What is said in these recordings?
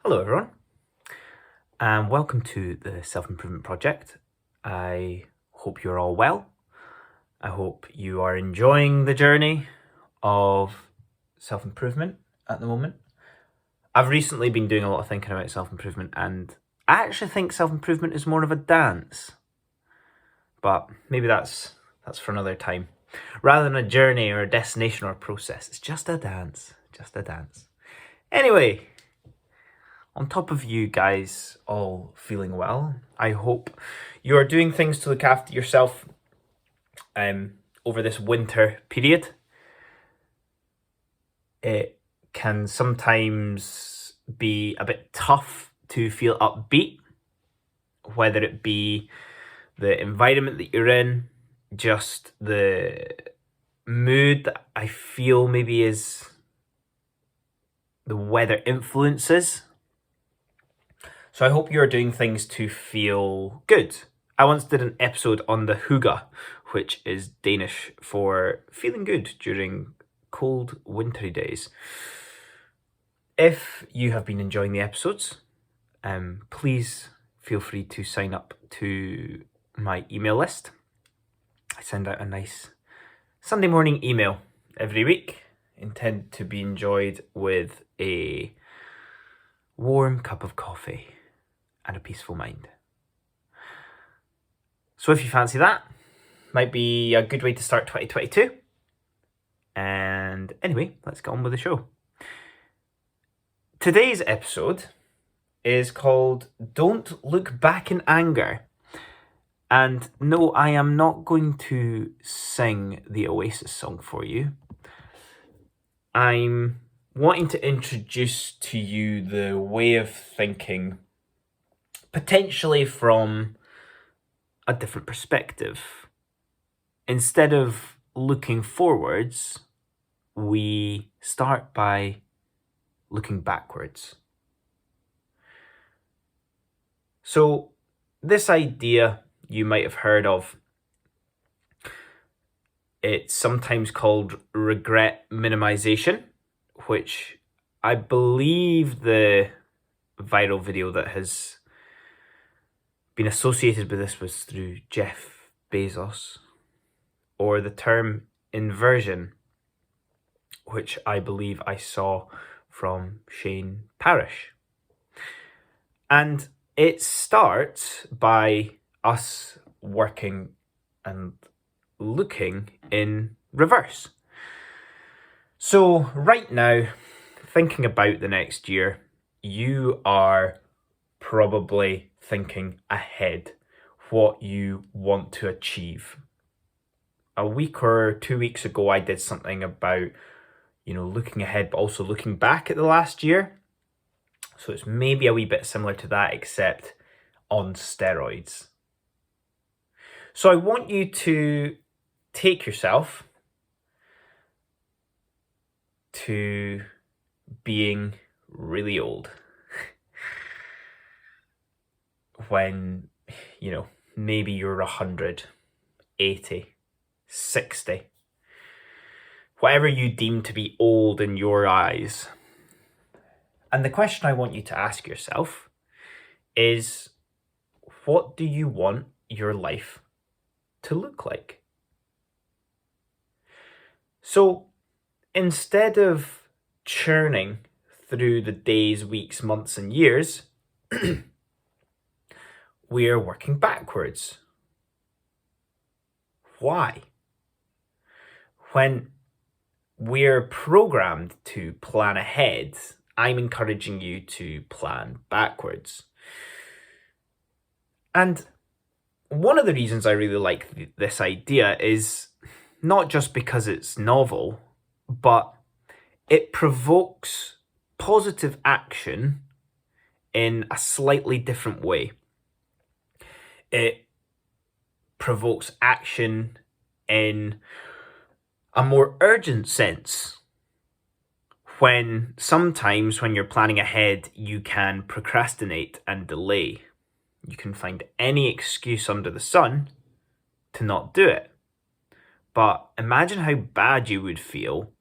Hello everyone, and welcome to the Self-Improvement Project. I hope you're all well. I hope you are enjoying the journey of self-improvement at the moment. I've recently been doing a lot of thinking about self-improvement, and I actually think self-improvement is more of a dance. But maybe that's for another time. Rather than a journey or a destination or a process, it's just a dance. Just a dance. Anyway, on top of you guys all feeling well, I hope you are doing things to look after yourself over this winter period. It can sometimes be a bit tough to feel upbeat, whether it be the environment that you're in, just the mood that I feel maybe is the weather influences. So I hope you're doing things to feel good. I once did an episode on the hygge, which is Danish for feeling good during cold, wintry days. If you have been enjoying the episodes, please feel free to sign up to my email list. I send out a nice Sunday morning email every week, intended to be enjoyed with a warm cup of coffee and a peaceful mind. So if you fancy that, might be a good way to start 2022. And anyway, let's get on with the show. Today's episode is called Don't Look Back in Anger. And no, I am not going to sing the Oasis song for you. I'm wanting to introduce to you the way of thinking, potentially from a different perspective. Instead of looking forwards, we start by looking backwards. So this idea you might have heard of. It's sometimes called regret minimization, which I believe the viral video that has been associated with this was through Jeff Bezos, or the term inversion, which I believe I saw from Shane Parrish. And it starts by us working and looking in reverse. So right now, thinking about the next year, you are probably thinking ahead what you want to achieve. A week or 2 weeks ago, I did something about, looking ahead, but also looking back at the last year. So it's maybe a wee bit similar to that, except on steroids. So I want you to take yourself to being really old. When, maybe you're 100, 80, 60. Whatever you deem to be old in your eyes. And the question I want you to ask yourself is, what do you want your life to look like? So instead of churning through the days, weeks, months, and years, we are working backwards. Why? When we're programmed to plan ahead, I'm encouraging you to plan backwards. And one of the reasons I really like this idea is not just because it's novel, but it provokes positive action in a slightly different way. It provokes action in a more urgent sense. When sometimes when you're planning ahead, you can procrastinate and delay. You can find any excuse under the sun to not do it. But imagine how bad you would feel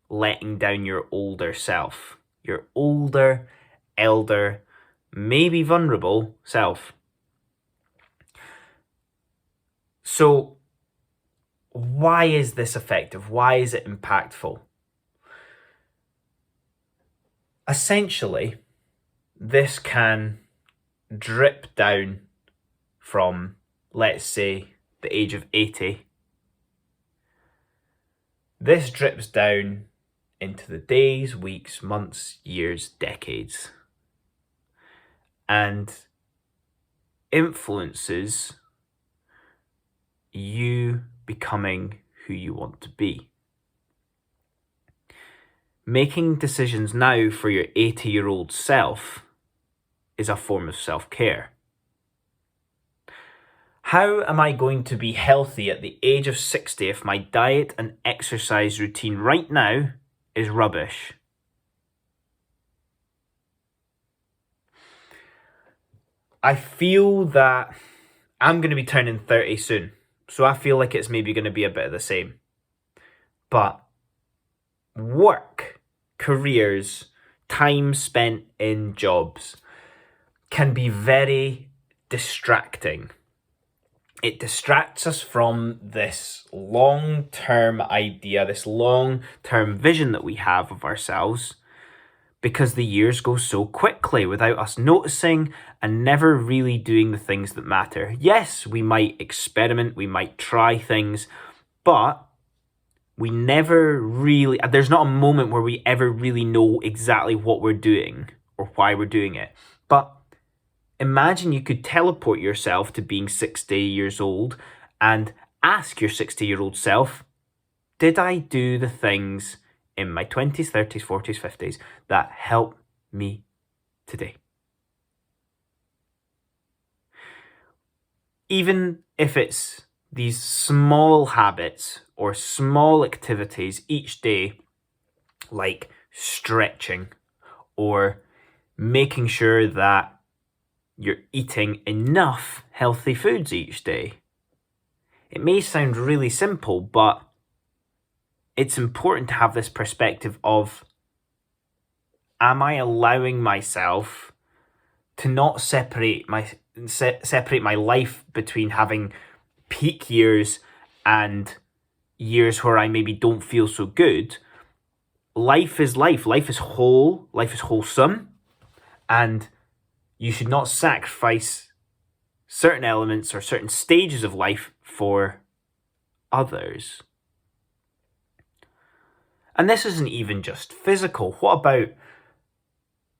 letting down your older self, your older, elder, maybe vulnerable self. So, why is this effective? Why is it impactful? Essentially, this can drip down from, let's say, the age of 80. This drips down into the days, weeks, months, years, decades, and influences you becoming who you want to be. Making decisions now for your 80-year-old self is a form of self-care. How am I going to be healthy at the age of 60 if my diet and exercise routine right now is rubbish? I feel that I'm going to be turning 30 soon, so I feel like it's maybe going to be a bit of the same. But work, careers, time spent in jobs can be very distracting. It distracts us from this long-term idea, this long-term vision that we have of ourselves, because the years go so quickly without us noticing and never really doing the things that matter. Yes, we might experiment, we might try things, but we never really, there's not a moment where we ever really know exactly what we're doing or why we're doing it. But imagine you could teleport yourself to being 60 years old and ask your 60-year-old self, did I do the things in my 20s, 30s, 40s, 50s that help me today? Even if it's these small habits or small activities each day, like stretching or making sure that you're eating enough healthy foods each day. It may sound really simple, but it's important to have this perspective of, am I allowing myself to not separate my life between having peak years and years where I maybe don't feel so good? Life is life. Life is whole. Life is wholesome. And you should not sacrifice certain elements or certain stages of life for others. And this isn't even just physical. What about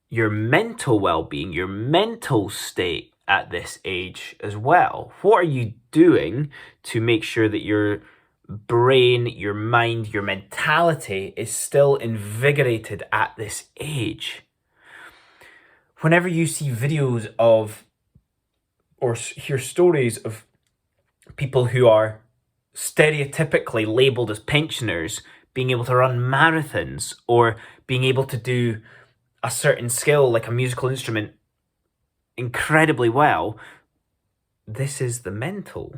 your mental well-being, your mental state at this age as well? What are you doing to make sure that your brain, your mind, your mentality is still invigorated at this age? Whenever you see videos of or hear stories of people who are stereotypically labeled as pensioners being able to run marathons or being able to do a certain skill like a musical instrument incredibly well, this is the mental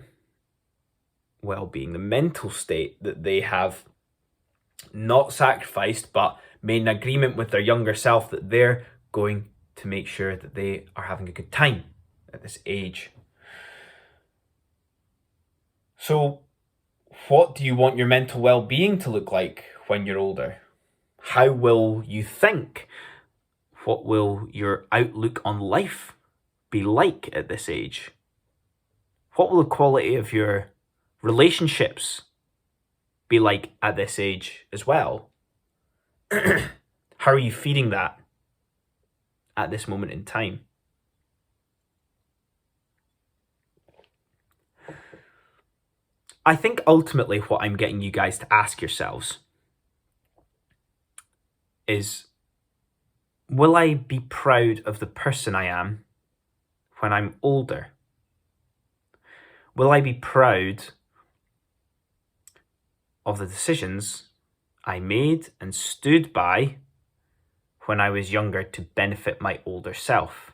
well-being, the mental state that they have not sacrificed but made an agreement with their younger self that they're going to make sure that they are having a good time at this age. So, what do you want your mental well-being to look like when you're older? How will you think? What will your outlook on life be like at this age? What will the quality of your relationships be like at this age as well? How are you feeding that at this moment in time? I think ultimately what I'm getting you guys to ask yourselves is, will I be proud of the person I am when I'm older? Will I be proud of the decisions I made and stood by when I was younger to benefit my older self?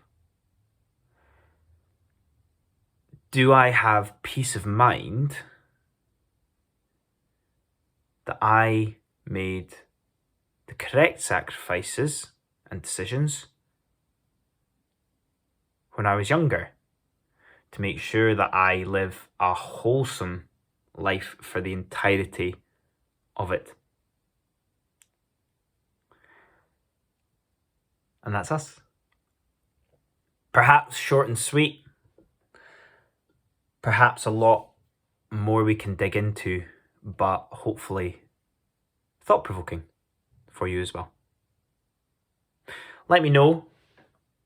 Do I have peace of mind that I made the correct sacrifices and decisions when I was younger to make sure that I live a wholesome life for the entirety of it. And that's us. Perhaps short and sweet. Perhaps a lot more we can dig into, but hopefully thought-provoking for you as well. Let me know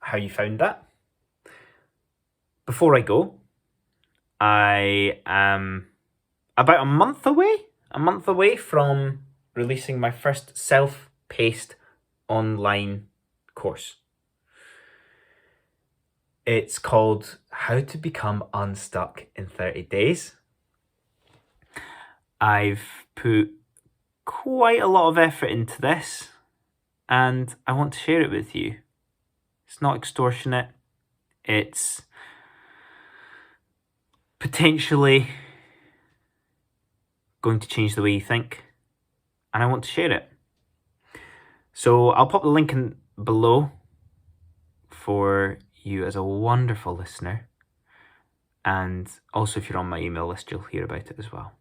how you found that. Before I go, I am about a month away from releasing my first self-paced online course. It's called How to Become Unstuck in 30 Days. I've put quite a lot of effort into this, and I want to share it with you. It's not extortionate. It's potentially going to change the way you think, and I want to share it. So I'll pop the link in below for you as a wonderful listener, and also if you're on my email list, you'll hear about it as well.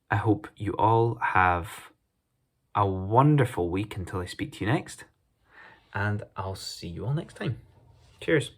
I hope you all have a wonderful week until I speak to you next, and I'll see you all next time. Cheers.